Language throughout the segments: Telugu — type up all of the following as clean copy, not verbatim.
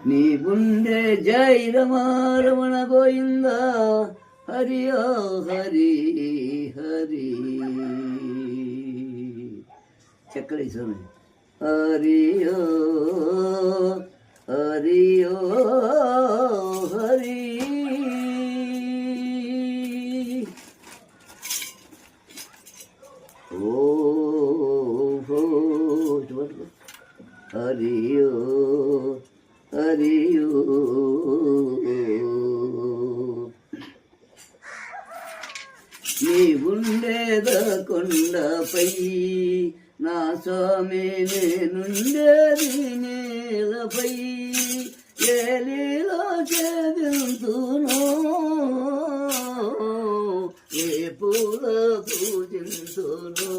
నీ గుండె జై రమణ గోవింద హరి ఓ హరి హరి చక్కడి స్వామి హరి ఓ హరి ఓ హరి ఓ హరి ఓ హరి నీ ఉండేద కొండపై నా స్వామి నేనుండేది నేలపై ఏలిలో చేదుతునో ఏ పూల పూజింతునో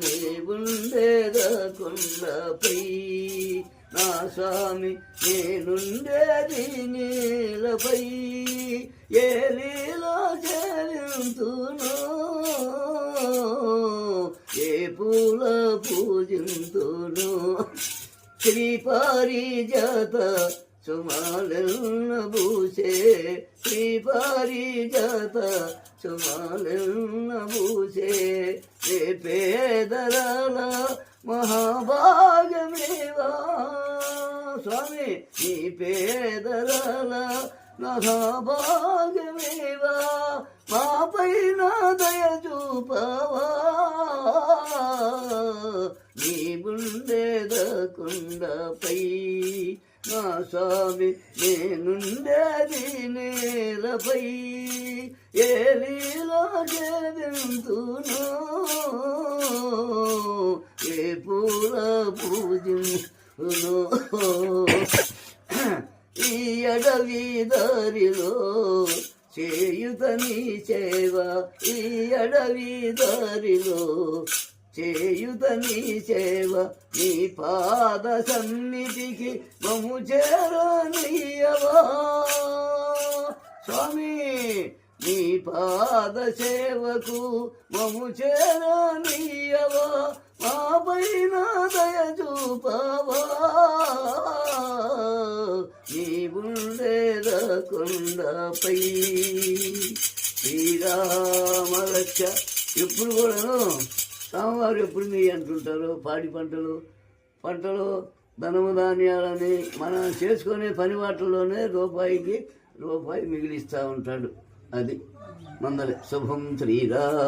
నీ ఉండేద కొండపై నా స్వామి నేనుండేది నీలపై ఏలిలో చేరింతునో ఏ పూల పూజింతునో శ్రీ పారిజాత సుమాలెన్న భూషే శ్రీ పారిజాత సుమాలెన్న భూషే ఏ పేదరాల మహాభాగమేవా స్వామి నీ పేదరాల మహాభాగమేవా మా పైన దయ చూపవా నీ గుండెద కొండపై నా స్వామి నేనుండేది నేలపై ఏలిలో చేదుతునో ఏ పూల పూజింతునో ఈ అడవి దారిలో చేయుత నీ సేవ ఈ అడవి దారిలో చేయుత నీ సేవ నీ పాద సన్నిధికి మము చేరనీయవా స్వామి నీ పాద సేవకు మము చేరనీయవా మా పైన దయ చూపవా నీ ఉండేద కొండపై శ్రీరామరక్ష ఎప్పుడు కూడాను స్వామివారు ఎప్పుడు మీ అంటుంటారు పాడి పంటలు ధనము ధాన్యాలని మనం చేసుకునే పని వాటిల్లోనే రూపాయి మిగిలిస్తూ ఉంటాడు అది మందలే శుభం శ్రీరామ్.